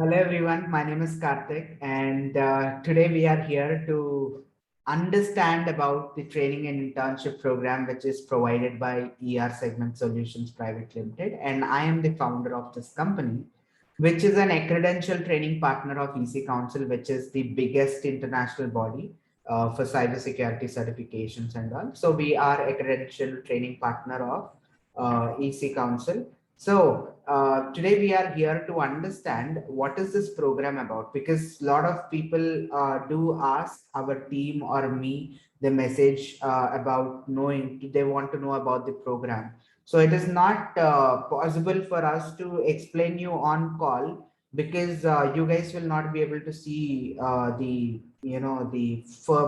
Hello everyone, my name is Karthik and today we are here to understand about the training and internship program which is provided by ER Segment Solutions Private Limited, and I am the founder of this company which is an accrediential training partner of EC Council, which is the biggest international body for cybersecurity certifications and all. So we are a credential training partner of EC Council. So today we are here to understand what is this program about, because a lot of people do ask our team or me the message about knowing, they want to know about the program. So it is not possible for us to explain you on call, because you guys will not be able to see the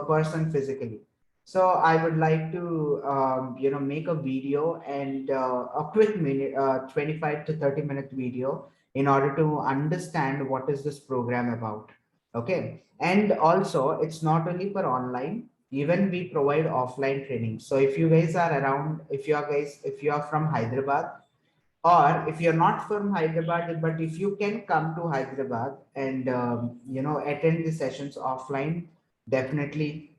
person physically. So I would like to make a video and a quick minute, 25 to 30-minute video in order to understand what is this program about. Okay, and also it's not only for online, even we provide offline training. So if you guys are around, if you are from Hyderabad, or if you're not from Hyderabad, but if you can come to Hyderabad and attend the sessions offline, definitely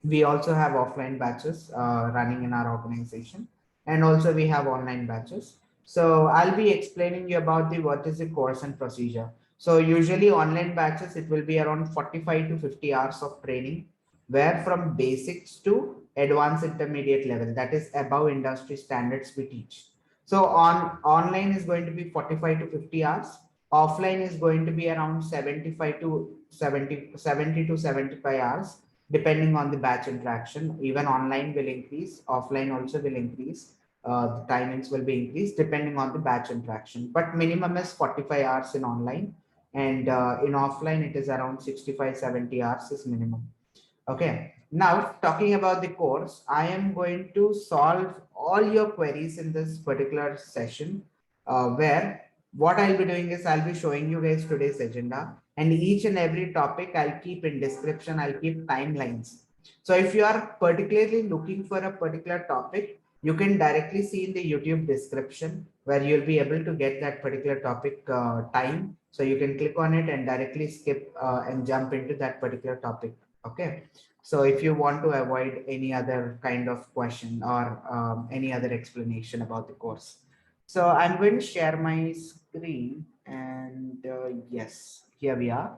we also have offline batches running in our organization, and also we have online batches. So I'll be explaining you about the what is the course and procedure. So usually online batches, it will be around 45 to 50 hours of training, where from basics to advanced intermediate level, that is above industry standards, we teach. So on online is going to be 45 to 50 hours, offline is going to be around 75 to 70 to 75 hours, depending on the batch interaction. Even online will increase, offline also will increase. The timings will be increased depending on the batch interaction. But minimum is 45 hours in online, and in offline it is around 65, 70 hours is minimum. Okay. Now talking about the course, I am going to solve all your queries in this particular session, where what I'll be doing is I'll be showing you guys today's agenda, and each and every topic I'll keep in description. I'll keep timelines. So if you are particularly looking for a particular topic, you can directly see in the YouTube description where you'll be able to get that particular topic time. So you can click on it and directly skip and jump into that particular topic. Okay. So if you want to avoid any other kind of question or any other explanation about the course. So I'm going to share my screen, and yes, here we are.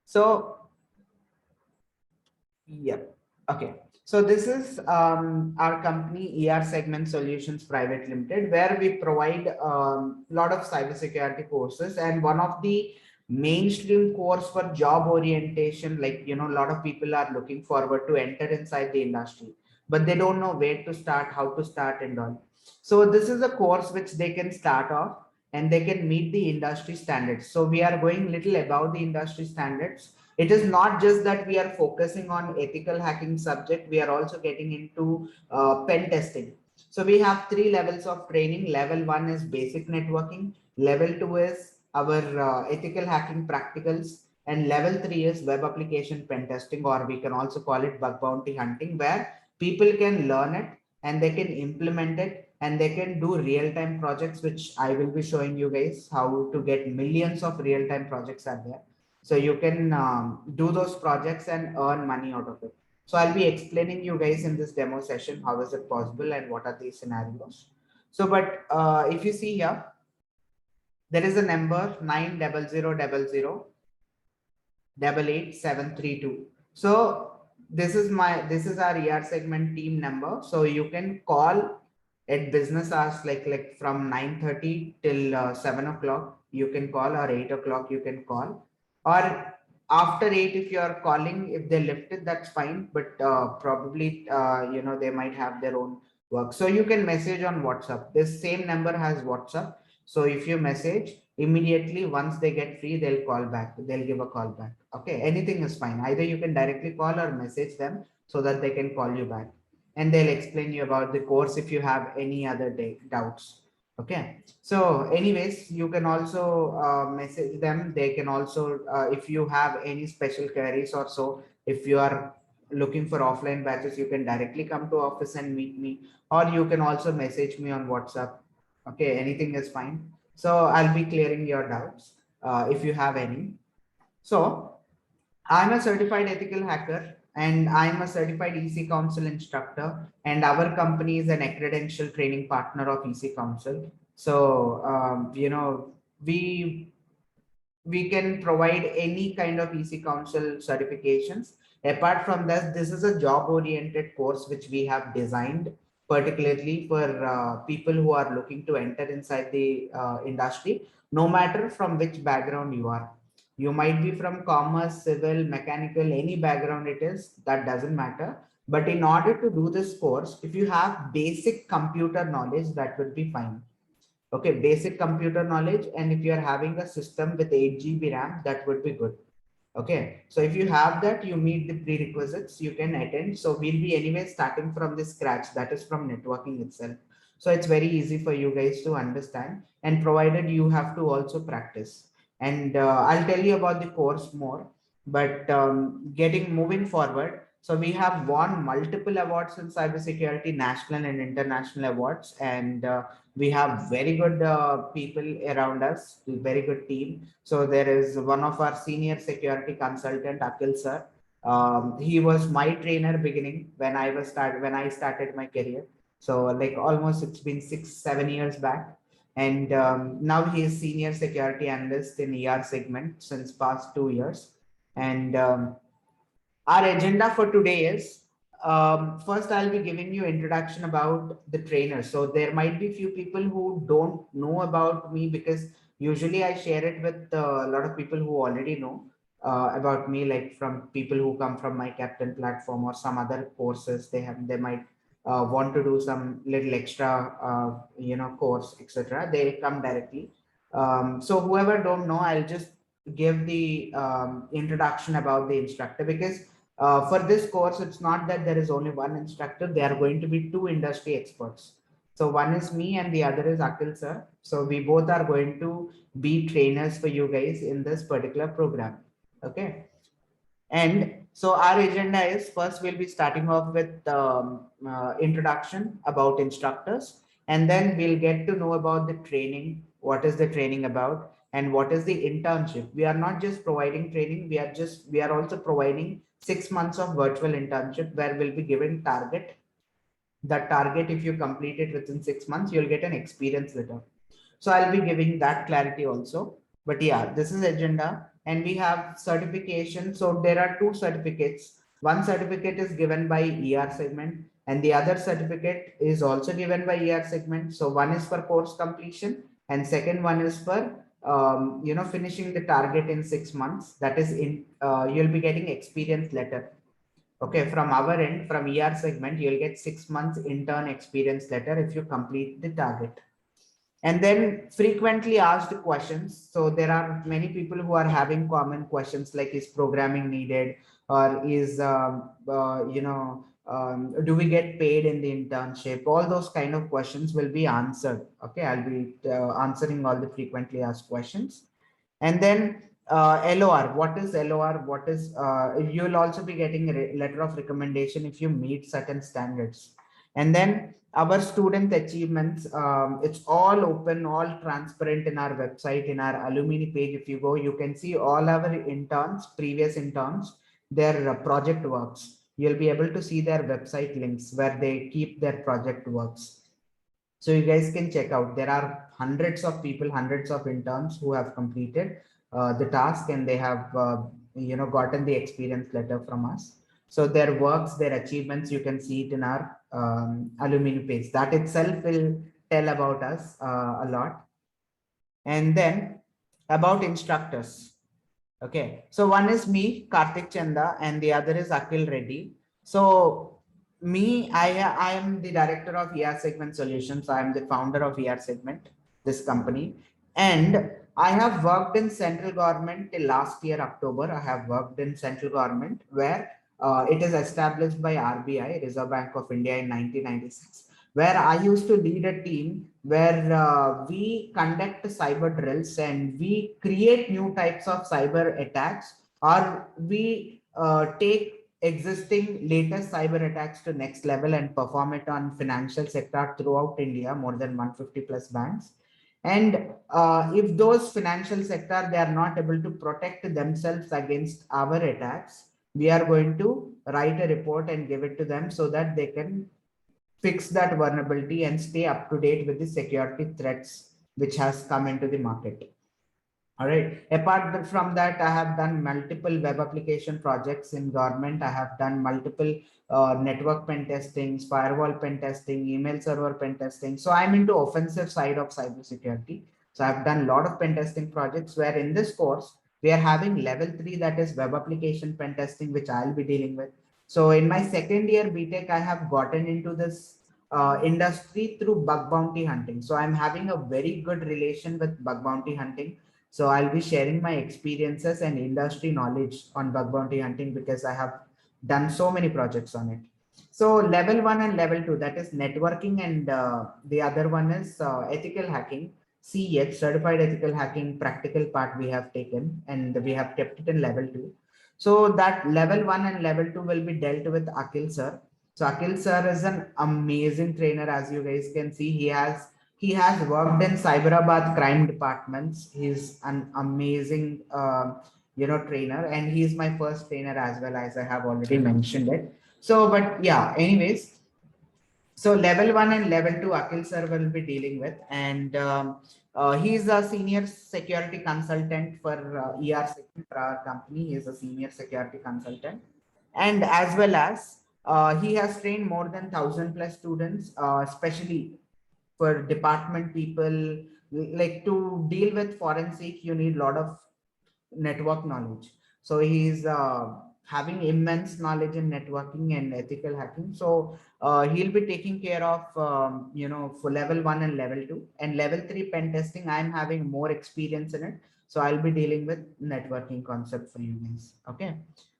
So yeah, okay. So this is our company, ER Segment Solutions Private Limited, where we provide a lot of cybersecurity courses, and one of the mainstream course for job orientation. Like, a lot of people are looking forward to enter inside the industry, but they don't know where to start, how to start, and all. So this is a course which they can start off and they can meet the industry standards. So we are going little above the industry standards. It is not just that we are focusing on ethical hacking subject, we are also getting into pen testing. So we have three levels of training. Level one is basic networking, level two is our ethical hacking practicals, and level three is web application pen testing, or we can also call it bug bounty hunting, where people can learn it and they can implement it and they can do real-time projects, which I will be showing you guys how to get millions of real-time projects are there. So you can do those projects and earn money out of it. So I'll be explaining you guys in this demo session how is it possible and what are these scenarios. So but if you see here, there is a number 90000 88732. So this is our ER segment team number. So you can call at business hours, like from 9:30 till 7 o'clock you can call, or 8 o'clock you can call, or after 8 if you are calling, if they lift it, that's fine, but probably they might have their own work. So you can message on WhatsApp. This same number has WhatsApp. So if you message immediately, once they get free, they'll call back, they'll give a call back. Okay, anything is fine. Either you can directly call or message them so that they can call you back, and they'll explain you about the course if you have any other doubts. Okay, so anyways, you can also message them. They can also if you have any special queries or so, if you are looking for offline batches, you can directly come to office and meet me, or you can also message me on WhatsApp. Okay, anything is fine. So I'll be clearing your doubts. if you have any. So I'm a certified ethical hacker and I'm a certified EC Council instructor, and our company is an accreditation training partner of EC Council. So, we we can provide any kind of EC Council certifications. Apart from that, this is a job oriented course which we have designed particularly for people who are looking to enter inside the industry, no matter from which background you are. You might be from commerce, civil, mechanical, any background it is, that doesn't matter. But in order to do this course, if you have basic computer knowledge, that would be fine. Okay, basic computer knowledge, and if you are having a system with 8 GB RAM, that would be good. Okay, so if you have that, you meet the prerequisites, you can attend. So we'll be anyway starting from the scratch, that is from networking itself. So it's very easy for you guys to understand, and provided you have to also practice. And I'll tell you about the course more, but getting moving forward. So we have won multiple awards in cybersecurity, national and international awards, and we have very good people around us, very good team. So there is one of our senior security consultant, Akil sir. He was my trainer beginning when I started my career. So like almost it's been 6 7 years back, and now he is senior security analyst in ER segment since past 2 years. And our agenda for today is, first I'll be giving you introduction about the trainer. So there might be few people who don't know about me, because usually I share it with a lot of people who already know about me, like from people who come from my captain platform or some other courses. They might want to do some little extra course, etc. They'll come directly. So whoever don't know, I'll just give the introduction about the instructor, because for this course, it's not that there is only one instructor. There are going to be two industry experts. So one is me and the other is Akil sir. So we both are going to be trainers for you guys in this particular program. Okay. And so our agenda is, first we'll be starting off with introduction about instructors, and then we'll get to know about the training, what is the training about, and what is the internship. We are not just providing training, we are also providing 6 months of virtual internship where we'll be given target. That target, if you complete it within 6 months, you'll get an experience letter. So I'll be giving that clarity also. But yeah, this is agenda, and we have certification. So there are two certificates. One certificate is given by ER segment, and the other certificate is also given by ER segment. So one is for course completion, and second one is for finishing the target in 6 months. That is you'll be getting experience letter. Okay, from our end, from ER segment, you'll get 6 months intern experience letter if you complete the target. And then frequently asked questions. So there are many people who are having common questions like, is programming needed, or is do we get paid in the internship? All those kind of questions will be answered. Okay, I'll be answering all the frequently asked questions. And then LOR, what is LOR? What is you'll also be getting a letter of recommendation if you meet certain standards. And then our student achievements, it's all open, all transparent in our website, in our alumni page. If you go, you can see all our interns, previous interns, their project works. You'll be able to see their website links where they keep their project works. So you guys can check out. There are hundreds of people, hundreds of interns who have completed the task, and they have gotten the experience letter from us. So their works, their achievements, you can see it in our alumni page. That itself will tell about us a lot. And then about instructors. Okay, so one is me, Karthik Chanda, and the other is Akil Reddy. So me, I am the director of ER Segment Solutions. I am the founder of ER Segment, this company, and I have worked in central government till last year October. I have worked in central government where it is established by RBI, Reserve Bank of India, in 1996, where I used to lead a team where we conduct cyber drills and we create new types of cyber attacks, or we take existing latest cyber attacks to next level and perform it on financial sector throughout India, more than 150 plus banks. And if those financial sector, they are not able to protect themselves against our attacks, we are going to write a report and give it to them so that they can fix that vulnerability and stay up to date with the security threats which has come into the market. All right. Apart from that, I have done multiple web application projects in government. I have done multiple network pen testings, firewall pen testing, email server pen testing. So I'm into offensive side of cybersecurity. So I've done a lot of pen testing projects where in this course, we are having level 3, that is web application pen testing, which I'll be dealing with. So in my second year BTech, I have gotten into this industry through bug bounty hunting. So I'm having a very good relation with bug bounty hunting, so I'll be sharing my experiences and industry knowledge on bug bounty hunting because I have done so many projects on it. So level 1 and level 2, that is networking, and the other one is ethical hacking. CH, certified ethical hacking practical part we have taken and we have kept it in level 2. So that level 1 and level 2 will be dealt with Akhil sir. So Akhil sir is an amazing trainer, as you guys can see. He has worked in Cyberabad crime departments. He's an amazing, trainer, and he's my first trainer as well, as I have already mentioned it. So, but yeah, anyways, so level 1 and level 2, Akhil sir will be dealing with, and he's a senior security consultant for ER for our company. He is a senior security consultant, and as well as he has trained more than 1,000 plus students, especially for department people. Like to deal with forensic, you need a lot of network knowledge. So he's having immense knowledge in networking and ethical hacking. So he'll be taking care of for level 1 and level 2, and level 3 pen testing. I'm having more experience in it, so I'll be dealing with networking concept for you guys. Okay,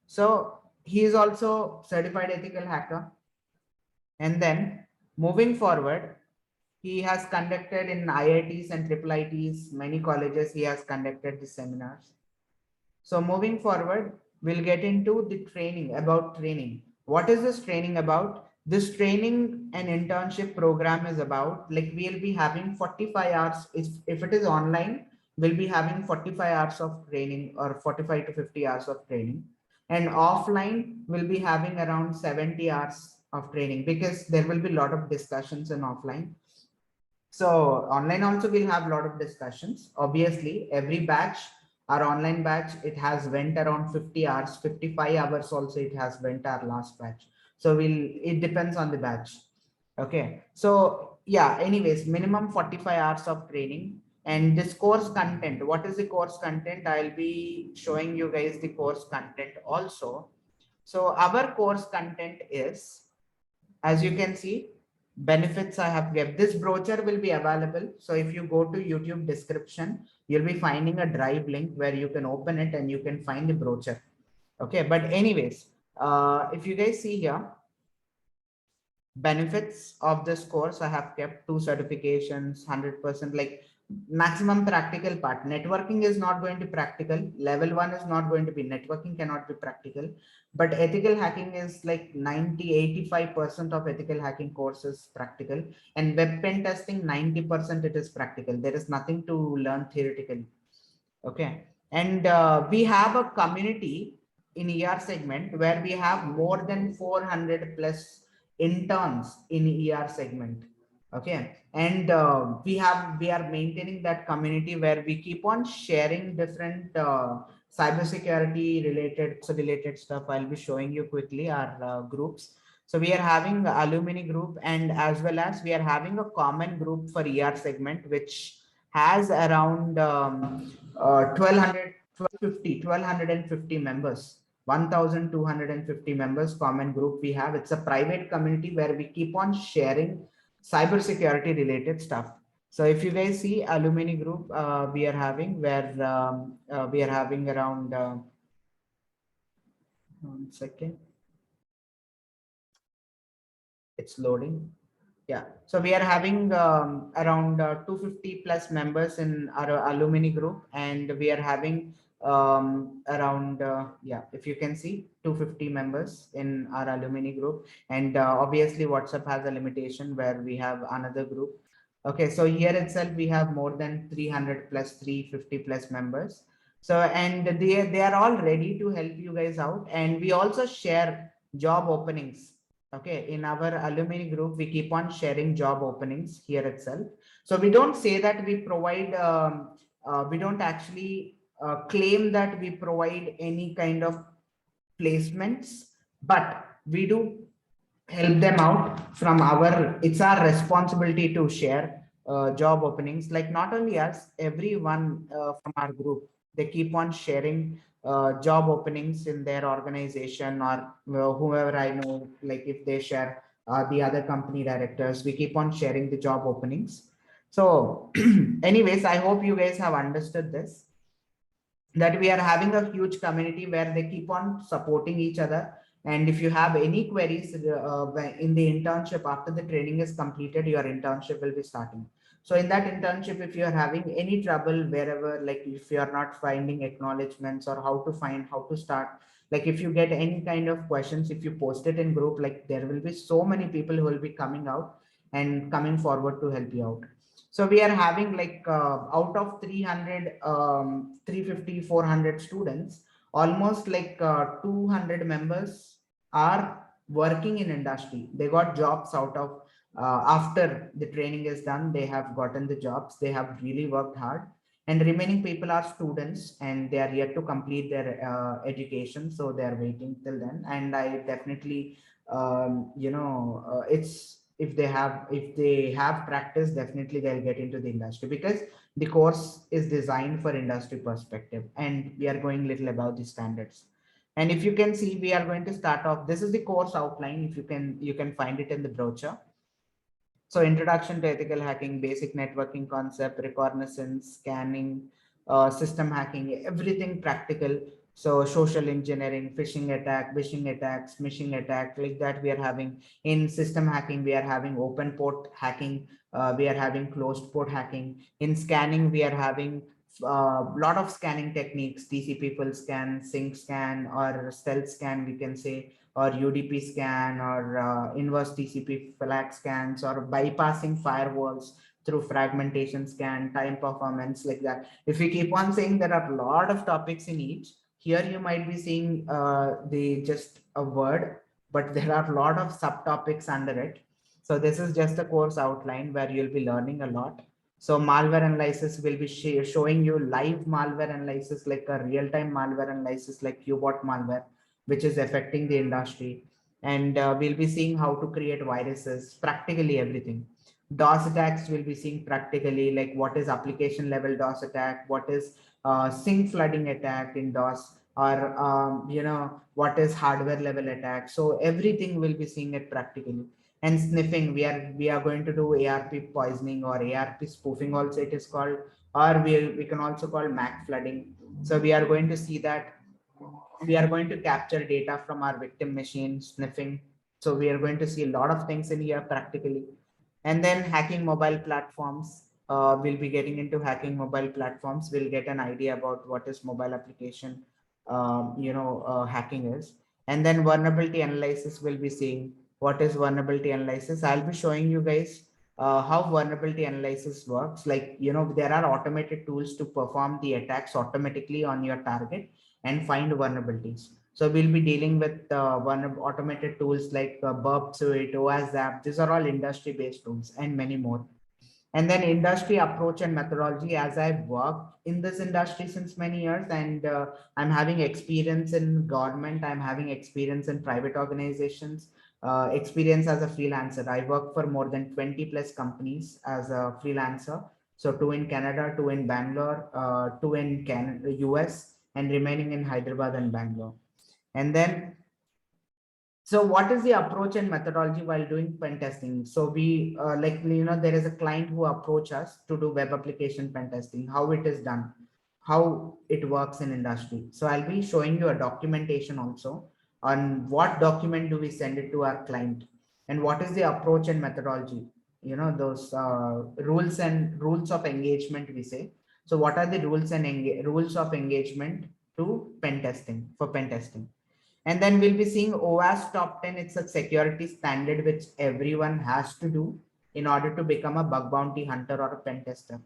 so he is also certified ethical hacker. And then moving forward, he has conducted in IITs and triple ITs, many colleges. He has conducted the seminars. So moving forward, we'll get into the training, about training. What is this training about? This training and internship program is about, like, we'll be having 45 hours. If it is online, we'll be having 45 hours of training, or 45 to 50 hours of training. And offline, we'll be having around 70 hours of training, because there will be a lot of discussions in offline. So online also we'll have a lot of discussions. Obviously, every batch, our online batch, it has went around 50 hours, 55 hours also it has went our last batch. So it depends on the batch. Okay. So yeah, anyways, minimum 45 hours of training. And this course content, what is the course content? I'll be showing you guys the course content also. So our course content is, as you can see, benefits I have kept. This brochure will be available. So if you go to YouTube description, you'll be finding a drive link where you can open it and you can find the brochure. Okay, but anyways, if you guys see here, benefits of this course, I have kept 2 certifications, 100%, like maximum practical part. Networking is not going to practical. Level 1 is not going to be, networking cannot be practical, but ethical hacking is like 85% of ethical hacking courses practical, and web pen testing 90% it is practical. There is nothing to learn theoretically. Okay. And we have a community in ER segment where we have more than 400 plus interns in ER segment. Okay. And we are maintaining that community where we keep on sharing different cybersecurity related stuff. I'll be showing you quickly our groups. So we are having alumni group, and as well as we are having a common group for ER segment, which has around 1250 members, 1250 members common group we have. It's a private community where we keep on sharing cybersecurity related stuff. So if you guys see alumni group, we are having around 1 second, it's loading. Yeah, so we are having around 250 plus members in our alumni group, and we are having around yeah, if you can see, 250 members in our alumni group. And obviously WhatsApp has a limitation where we have another group. Okay, so here itself we have more than 300 plus 350 plus members. So and they are all ready to help you guys out, and we also share job openings. Okay, in our alumni group we keep on sharing job openings here itself. So we don't say that we provide we don't actually claim that we provide any kind of placements, but we do help them out from our, it's our responsibility to share job openings. Like not only us, everyone from our group, they keep on sharing job openings in their organization, or whoever I know, like if they share the other company directors, we keep on sharing the job openings. So anyways, I hope you guys have understood this, that we are having a huge community where they keep on supporting each other. And if you have any queries in the internship, after the training is completed, your internship will be starting. So in that internship, if you are having any trouble wherever, like if you are not finding acknowledgements or how to find, how to start, like if you get any kind of questions, if you post it in group, like there will be so many people who will be coming out and coming forward to help you out. So we are having like out of 300 350 400 students, almost like 200 members are working in industry. They got jobs out of after the training is done, they have gotten the jobs, they have really worked hard. And remaining people are students and they are yet to complete their education, so they are waiting till then. And I definitely it's, if they have practice, definitely they'll get into the industry, because the course is designed for industry perspective, and we are going little above the standards. And if you can see, we are going to start off, this is the course outline. If you can, you can find it in the brochure. So introduction to ethical hacking, basic networking concept, reconnaissance, scanning, system hacking, everything practical. So social engineering, phishing attack, phishing attacks, smishing attack, like that we are having. In system hacking, we are having open port hacking, we are having closed port hacking. In scanning, we are having a lot of scanning techniques, TCP full scan, sync scan, or stealth scan, we can say, or UDP scan, or inverse TCP flag scans, or bypassing firewalls through fragmentation scan, time performance, like that. If we keep on saying, there are a lot of topics in each. Here you might be seeing the just a word, but there are a lot of subtopics under it. So this is just a course outline where you'll be learning a lot. So malware analysis will be showing you live malware analysis, like a real-time malware analysis, like Qbot malware, which is affecting the industry. And we'll be seeing how to create viruses, practically everything. DOS attacks will be seeing practically, like what is application level DOS attack, what is sync flooding attack in DOS, or what is hardware level attack. So everything will be seeing it practically. And sniffing, we are going to do ARP poisoning, or ARP spoofing also it is called, or we can also call MAC flooding. So we are going to see that. We are going to capture data from our victim machine, sniffing. So we are going to see a lot of things in here practically. And then hacking mobile platforms. We'll be getting into hacking mobile platforms. We'll get an idea about what is mobile application, hacking is. And then vulnerability analysis, will be seeing what is vulnerability analysis. I'll be showing you guys how vulnerability analysis works. Like, there are automated tools to perform the attacks automatically on your target and find vulnerabilities. So we'll be dealing with one of automated tools like Burp Suite, OASAP. These are all industry-based tools and many more. And then industry approach and methodology. As I've worked in this industry since many years, and I'm having experience in government, I'm having experience in private organizations, experience as a freelancer. I work for more than 20 plus companies as a freelancer. So two in Canada, two in Bangalore, two in Canada, US, and remaining in Hyderabad and Bangalore. And then, so what is the approach and methodology while doing pen testing? So we there is a client who approach us to do web application pen testing, how it is done, how it works in industry. So I'll be showing you a documentation also on what document do we send it to our client, and what is the approach and methodology, those rules of engagement we say. So what are the rules of engagement to pen testing, for pen testing? And then we'll be seeing OWASP top 10. It's a security standard which everyone has to do in order to become a bug bounty hunter or a pen tester.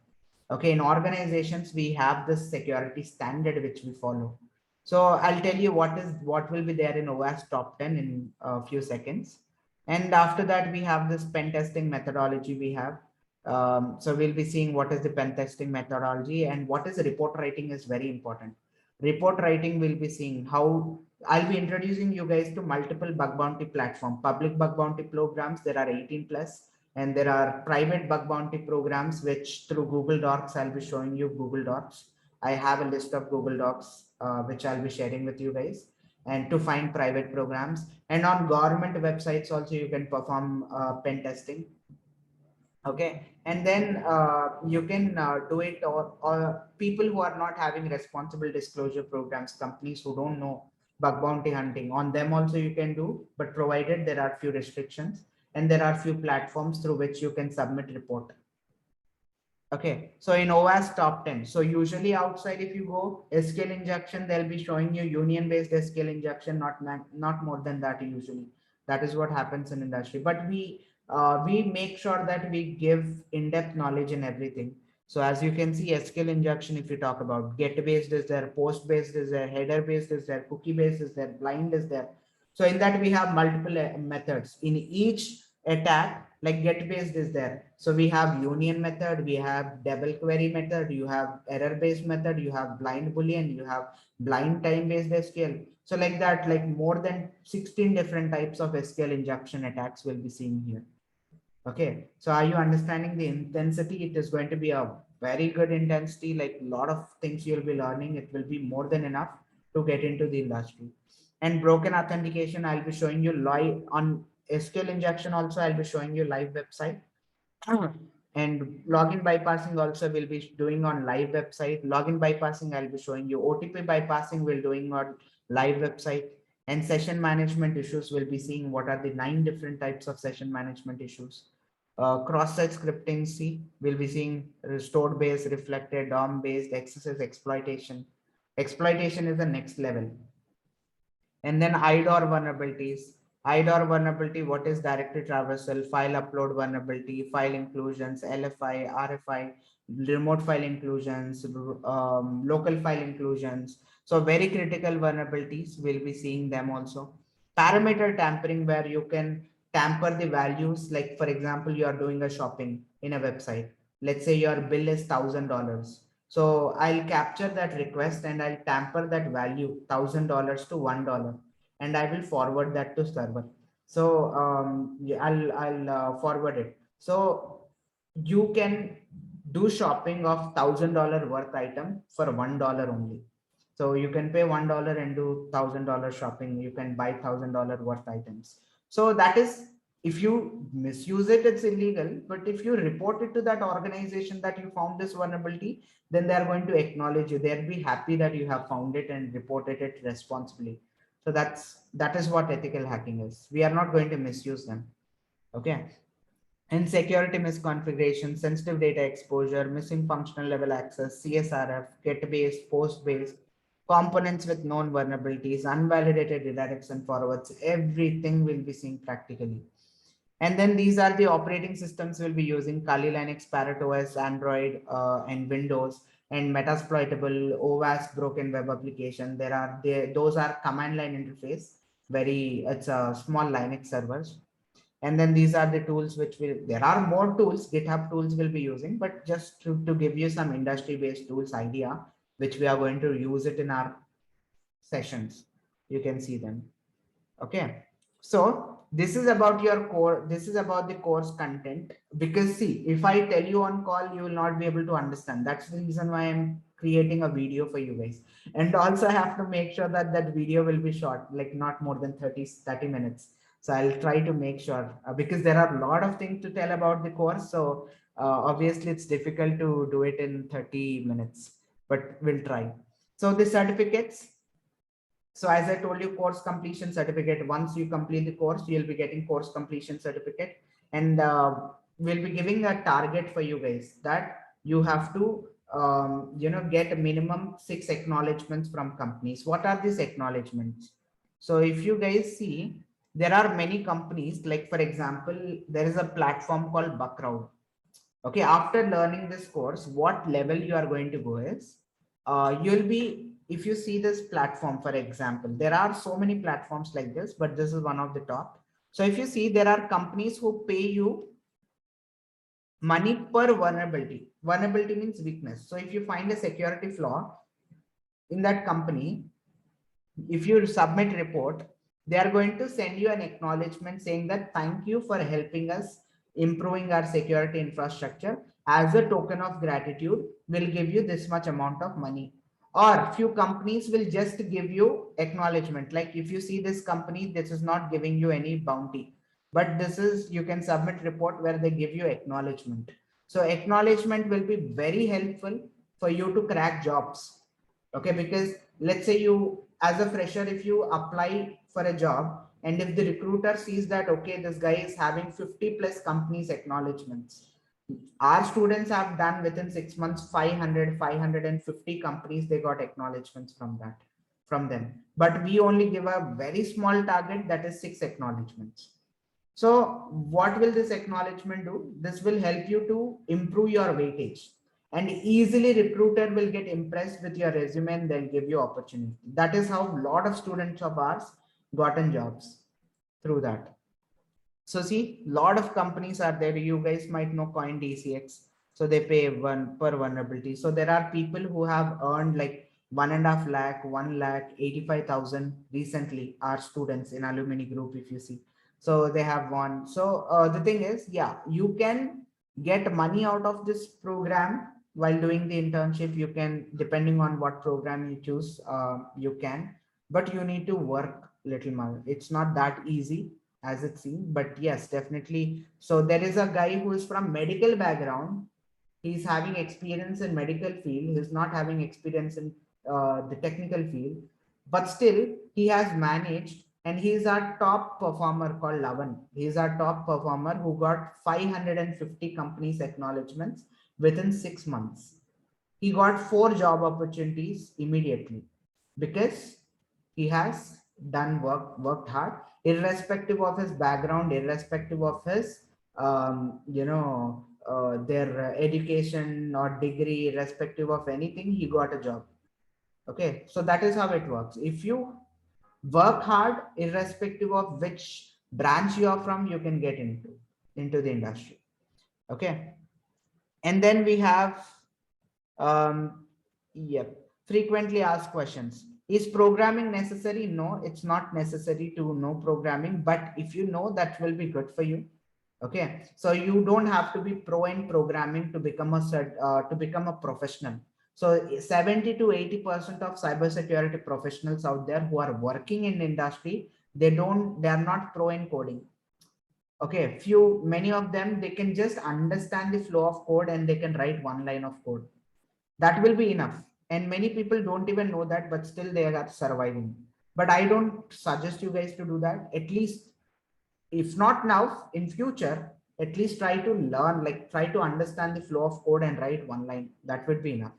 Okay, in organizations, we have this security standard which we follow. So I'll tell you what will be there in OWASP top 10 in a few seconds. And after that, we have this pen testing methodology we have. So we'll be seeing what is the pen testing methodology and what is report writing is very important. Report writing will be seeing how I'll be introducing you guys to multiple bug bounty platform, public bug bounty programs. There are 18 plus, and there are private bug bounty programs, which through Google Docs, I'll be showing you Google Docs. I have a list of Google Docs, which I'll be sharing with you guys, and to find private programs. And on government websites also, you can perform pen testing. Okay, and then you can do it, or people who are not having responsible disclosure programs, companies who don't know bug bounty hunting, on them also you can do, but provided there are few restrictions and there are few platforms through which you can submit report. Okay, so in OWASP top 10, so usually outside if you go SQL injection, they'll be showing you union based SQL injection, not more than that usually. That is what happens in industry. But we make sure that we give in-depth knowledge in everything. So as you can see, SQL injection, if you talk about get based is there, post based is there, header based is there, cookie based is there, blind is there. So in that we have multiple methods. In each attack, like get based is there, so we have union method, we have double query method, you have error based method, you have blind boolean, you have blind time based SQL. So like that, like more than 16 different types of SQL injection attacks will be seen here. Okay, so are you understanding the intensity? It is going to be a very good intensity, like a lot of things you'll be learning. It will be more than enough to get into the industry. And broken authentication, I'll be showing you live on SQL injection. Also, I'll be showing you live website. And login bypassing also will be doing on live website. Login bypassing, I'll be showing you. OTP bypassing will doing on live website. And session management issues will be seeing what are the 9 different types of session management issues. Cross-site scripting, see, we'll be seeing stored based, reflected, DOM based, XSS exploitation. Exploitation is the next level. And then IDOR vulnerabilities. IDOR vulnerability, what is directory traversal, file upload vulnerability, file inclusions, LFI, RFI, remote file inclusions, local file inclusions. So very critical vulnerabilities, we'll be seeing them also. Parameter tampering, where you can tamper the values. Like for example, you are doing a shopping in a website. Let's say your bill is $1,000. So I'll capture that request and I'll tamper that value $1,000 to $1, and I will forward that to server. So yeah, I'll forward it. So you can do shopping of $1,000 worth item for $1 only. So you can pay $1 and do $1,000 shopping. You can buy $1,000 worth items. So that is, if you misuse it, it's illegal. But if you report it to that organization that you found this vulnerability, then they are going to acknowledge you. They'll be happy that you have found it and reported it responsibly. So that is what ethical hacking is. We are not going to misuse them. Okay. And security misconfiguration, sensitive data exposure, missing functional level access, CSRF, get based, post based, components with known vulnerabilities, unvalidated redirection forwards, everything will be seen practically. And then these are the operating systems we'll be using: Kali Linux, Parrot OS, Android, and Windows, and Metasploitable, OWASP, broken web application. Those are command line interface. It's a small Linux servers. And then these are the tools there are more tools, GitHub tools we'll be using, but just to give you some industry based tools idea, which we are going to use it in our sessions. You can see them. Okay. So this is about your core. This is about the course content, because see, if I tell you on call, you will not be able to understand. That's the reason why I'm creating a video for you guys. And also I have to make sure that that video will be short, like not more than 30 minutes. So I'll try to make sure, because there are a lot of things to tell about the course. So obviously it's difficult to do it in 30 minutes, but we'll try. So the certificates. So as I told you, course completion certificate, once you complete the course, you'll be getting course completion certificate. And we'll be giving a target for you guys that you have to, get a minimum 6 acknowledgements from companies. What are these acknowledgements? So if you guys see, there are many companies, like for example, there is a platform called Buckround. Okay, after learning this course, what level you are going to go is, you'll be, if you see this platform, for example, there are so many platforms like this, but this is one of the top. So if you see, there are companies who pay you money per vulnerability. Vulnerability means weakness. So if you find a security flaw in that company, if you submit report, they are going to send you an acknowledgement saying that thank you for helping us improving our security infrastructure. As a token of gratitude, we'll give you this much amount of money. Or few companies will just give you acknowledgement. Like if you see this company, this is not giving you any bounty, but this is, you can submit report where they give you acknowledgement. So acknowledgement will be very helpful for you to crack jobs. Okay, because let's say you, as a fresher, if you apply for a job and if the recruiter sees that okay, this guy is having 50 plus companies acknowledgements, our students have done within 6 months 500, 550 companies, they got acknowledgements from that, from them, but we only give a very small target, that is 6 acknowledgements. So what will this acknowledgement do? This will help you to improve your weightage, and easily recruiter will get impressed with your resume and they'll give you opportunity. That is how a lot of students of ours gotten jobs through that. So see, lot of companies are there. You guys might know Coin DCX. So they pay one per vulnerability. So there are people who have earned like 1.5 lakh, 1,85,000 recently. Are students in alumni group, if you see. So they have won. So the thing is, yeah, you can get money out of this program while doing the internship. You can, depending on what program you choose, you can, but you need to work little more. It's not that easy as it seems, but yes, definitely. So there is a guy who is from medical background. He's having experience in medical field. He's not having experience in the technical field, but still he has managed, and he is our top performer called Lavan. He is our top performer who got 550 companies acknowledgements within 6 months. He got 4 job opportunities immediately because he has done worked hard, irrespective of his background, irrespective of his their education or degree, irrespective of anything, he got a job. Okay, so that is how it works. If you work hard, irrespective of which branch you are from, you can get into the industry. Okay, and then we have yep. Frequently asked questions. Is programming necessary? No, it's not necessary to know programming, but if you know, that will be good for you. Okay, so you don't have to be pro in programming to become to become a professional. So 70 to 80% of cybersecurity professionals out there who are working in industry, they are not pro in coding. Okay, many of them, they can just understand the flow of code and they can write one line of code. That will be enough, and many people don't even know that, but still they are surviving. But I don't suggest you guys to do that. At least, if not now, in future, at least try to learn, like try to understand the flow of code and write one line. That would be enough.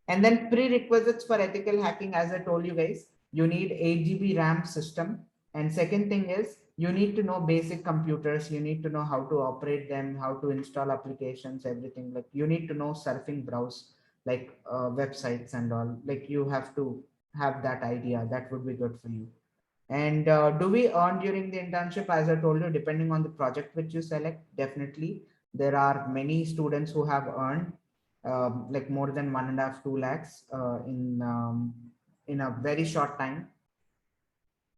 And then prerequisites for ethical hacking, as I told you guys, you need 8 GB RAM system. And second thing is, you need to know basic computers. You need to know how to operate them, how to install applications, everything. Like you need to know surfing, browse, like websites and all. Like you have to have that idea. That would be good for you. And do we earn during the internship? As I told you, depending on the project which you select, definitely there are many students who have earned like more than 1.5, 2 lakhs in a very short time.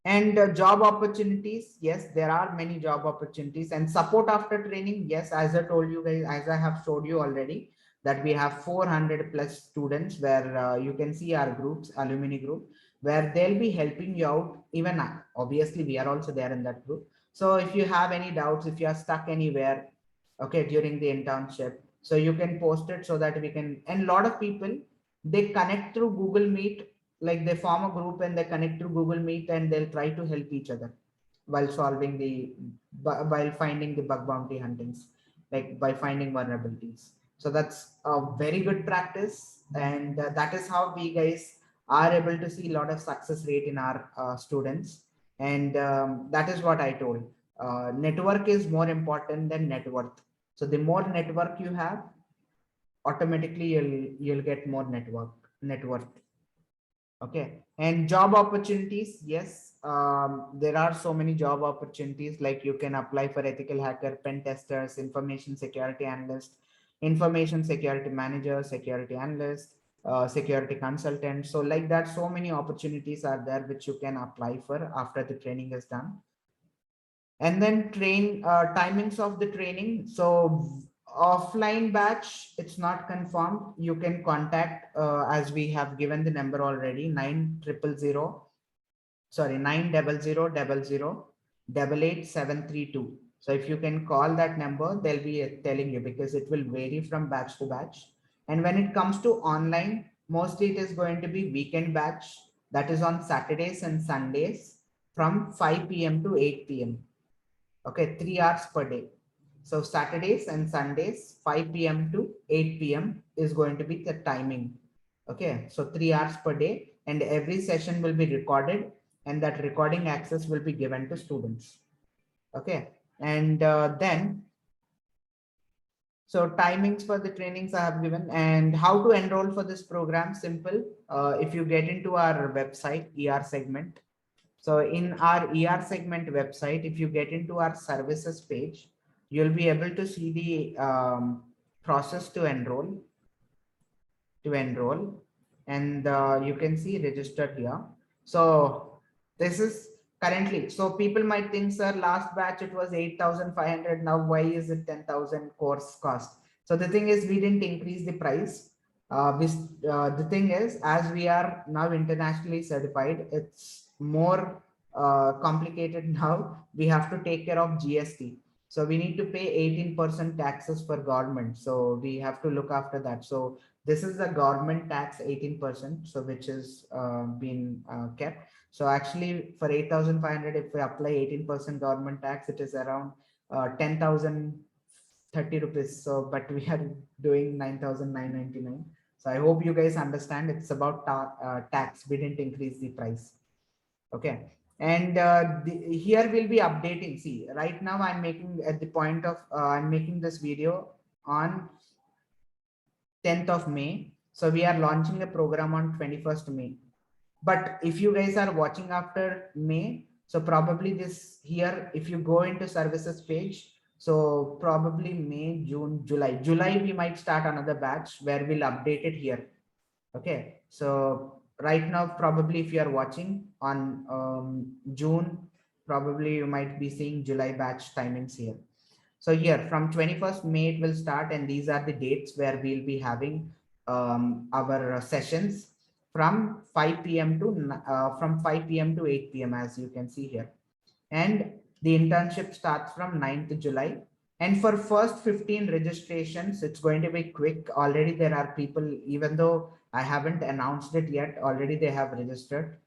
And job opportunities, yes, there are many job opportunities. And support after training, yes, as I told you guys, as I have showed you already, that we have 400 plus students where you can see our groups, alumni group, where they'll be helping you out. Even obviously we are also there in that group. So if you have any doubts, if you are stuck anywhere, okay, during the internship, so you can post it so that we can. And a lot of people, they connect through Google Meet, like they form a group and they connect through Google Meet and they'll try to help each other while solving while finding the bug bounty huntings, like by finding vulnerabilities. So that's a very good practice, and that is how we guys are able to see a lot of success rate in our students. And that is what I told. Network is more important than net worth. So the more network you have, automatically you'll get more net worth. Okay. And job opportunities, yes, there are so many job opportunities. Like you can apply for ethical hacker, pen testers, information security analyst, information security manager, security analyst, security consultant. So like that, so many opportunities are there which you can apply for after the training is done. And then timings of the training. So offline batch, it's not confirmed. You can contact, as we have given the number already, 900 So if you can call that number, they'll be telling you, because it will vary from batch to batch. And when it comes to online, mostly it is going to be weekend batch, that is on Saturdays and Sundays from 5 p.m. to 8 p.m. Okay, 3 hours per day. So Saturdays and Sundays, 5 p.m. to 8 p.m. is going to be the timing. Okay, so 3 hours per day, and every session will be recorded, and that recording access will be given to students. Okay, and then, so timings for the trainings I have given, and how to enroll for this program. Simple. If you get into our website, ER segment, so in our ER segment website, if you get into our services page, you'll be able to see the process to enroll, and you can see registered here. So this is currently, so people might think, sir, last batch it was 8,500, now why is it 10,000 course cost? So the thing is, we didn't increase the price. The thing is, as we are now internationally certified, it's more complicated now. We have to take care of GST. So we need to pay 18% taxes for government. So we have to look after that. So this is the government tax 18%, so which is been kept. So actually for 8,500, if we apply 18% government tax, it is around 10,030 rupees. So but we are doing 9,999. So I hope you guys understand, it's about tax. We didn't increase the price. Okay. And here we'll be updating. See, right now I'm making at the point of I'm making this video on 10th of May. So we are launching the program on 21st May. But if you guys are watching after May, so probably this here, if you go into services page, so probably May, June, July, we might start another batch where we'll update it here. Okay. So right now, probably if you are watching on June, probably you might be seeing July batch timings here. So here from 21st May it will start, and these are the dates where we'll be having our sessions from 5 p.m. to 8 p.m. as you can see here. And the internship starts from 9th July. And for first 15 registrations, it's going to be quick. Already there are people, even though I haven't announced it yet, already they have registered.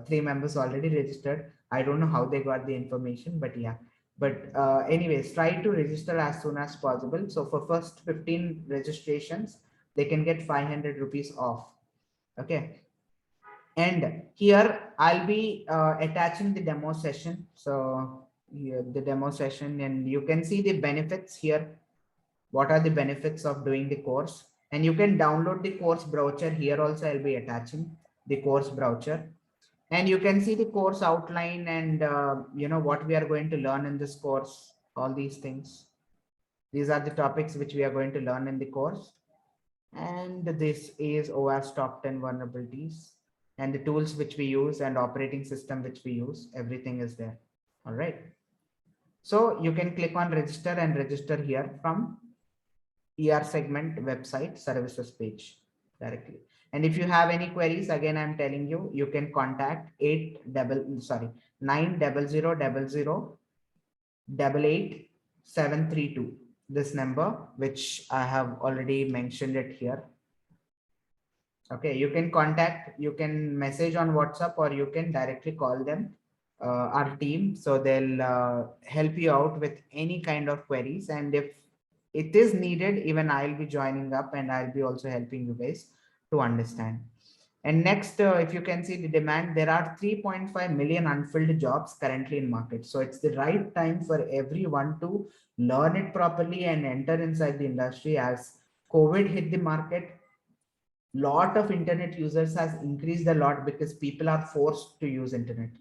3 members already registered. I don't know how they got the information, but yeah. But anyways, try to register as soon as possible. So for first 15 registrations, they can get 500 rupees off. Okay. And here I'll be attaching the demo session. So here the demo session, and you can see the benefits here. What are the benefits of doing the course? And you can download the course brochure here. Also, I'll be attaching the course brochure, and you can see the course outline and what we are going to learn in this course. All these things. These are the topics which we are going to learn in the course. And this is OWASP top 10 vulnerabilities, and the tools which we use and operating system which we use, everything is there. All right. So you can click on register and register here from ER segment website services page directly. And if you have any queries, again, I'm telling you, you can contact 90000888732. This number, which I have already mentioned it here. Okay, you can contact, you can message on WhatsApp, or you can directly call them, our team. So they'll help you out with any kind of queries. And if it is needed, even I'll be joining up, and I'll be also helping you guys to understand. And next, if you can see the demand, there are 3.5 million unfilled jobs currently in market. So it's the right time for everyone to learn it properly and enter inside the industry. As COVID hit the market, lot of internet users has increased a lot because people are forced to use internet.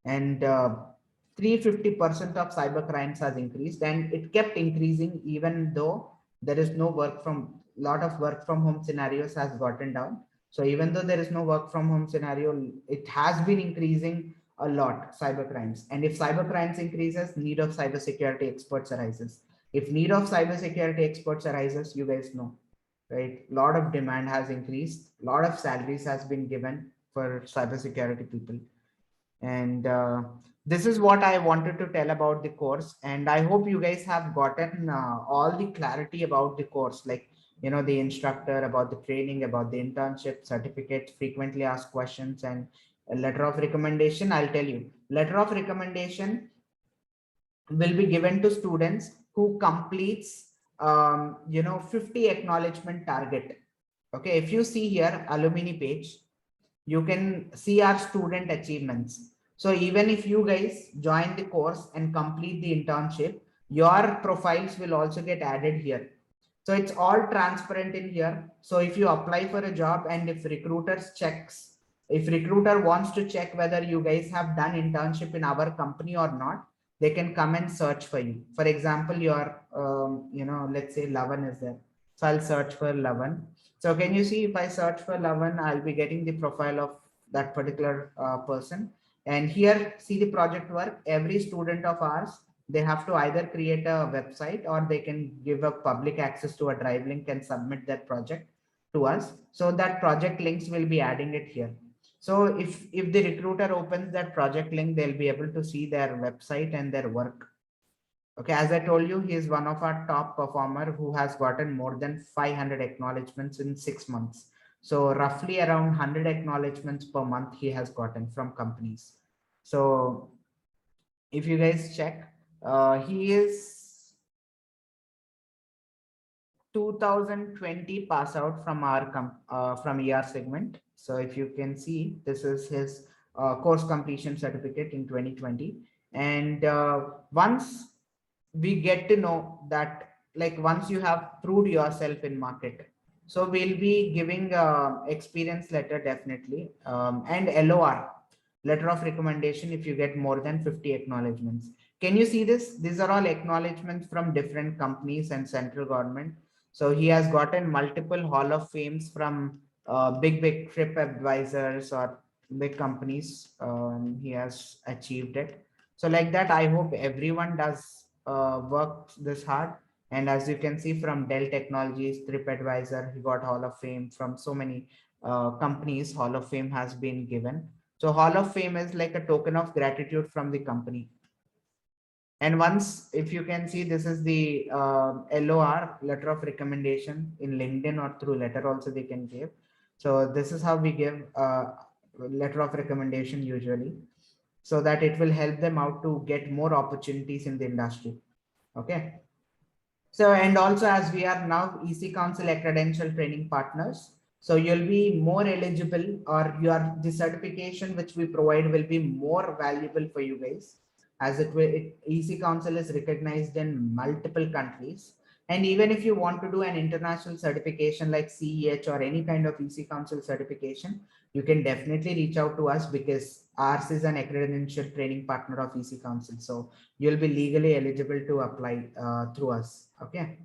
And 350% of cyber crimes has increased, and it kept increasing even though there is no work from, lot of work from home scenarios has gotten down. So even though there is no work from home scenario, it has been increasing a lot, cyber crimes. And if cyber crimes increases, need of cyber security experts arises. If need of cyber security experts arises, you guys know, right? Lot of demand has increased, lot of salaries has been given for cyber security people. And this is what I wanted to tell about the course, and I hope you guys have gotten all the clarity about the course, like, you know, the instructor, about the training, about the internship, certificate, frequently asked questions, and a letter of recommendation. I'll tell you, letter of recommendation will be given to students who completes 50 acknowledgement target. Okay, if you see here alumni page, you can see our student achievements. So even if you guys join the course and complete the internship, your profiles will also get added here. So it's all transparent in here. So if you apply for a job, and if recruiter wants to check whether you guys have done internship in our company or not, they can come and search for you. For example, your let's say Lavan is there. So I'll search for Lavan. So can you see, if I search for Lavan, I'll be getting the profile of that particular person. And here, see the project work. Every student of ours, they have to either create a website, or they can give a public access to a drive link and submit that project to us. So that project links will be adding it here. So if the recruiter opens that project link, they'll be able to see their website and their work. Okay, as I told you, he is one of our top performer who has gotten more than 500 acknowledgements in 6 months. So roughly around 100 acknowledgements per month he has gotten from companies. So if you guys check, he is 2020 pass out from our from ER segment. So if you can see, this is his course completion certificate in 2020. And once we get to know that, like, once you have proved yourself in market, so we'll be giving experience letter definitely, and LOR, letter of recommendation, if you get more than 50 acknowledgements. Can you see this? These are all acknowledgements from different companies and central government. So he has gotten multiple hall of fames from big trip advisors or big companies. He has achieved it. So like that, I hope everyone does work this hard. And as you can see, from Dell Technologies, TripAdvisor, he got Hall of Fame. From so many companies, Hall of Fame has been given. So Hall of Fame is like a token of gratitude from the company. And once, if you can see, this is the LOR, letter of recommendation, in LinkedIn or through letter also they can give. So this is how we give letter of recommendation usually, so that it will help them out to get more opportunities in the industry. Okay. So, and also, as we are now EC Council accreditation training partners, so you'll be more eligible, or the certification which we provide will be more valuable for you guys, as EC Council is recognized in multiple countries. And even if you want to do an international certification like CEH or any kind of EC Council certification, you can definitely reach out to us, because ours is an accreditation training partner of EC Council. So you'll be legally eligible to apply through us. Okay.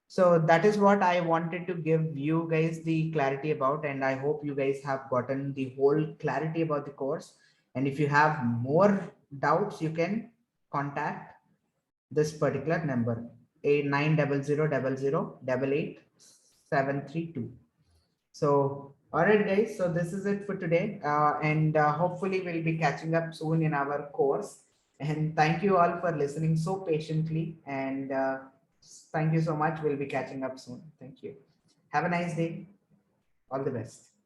So that is what I wanted to give you guys the clarity about, and I hope you guys have gotten the whole clarity about the course. And if you have more doubts, you can contact this particular number, 890000888732. So, all right, guys. So this is it for today, and hopefully we'll be catching up soon in our course. And thank you all for listening so patiently. And thank you so much. We'll be catching up soon. Thank you. Have a nice day. All the best.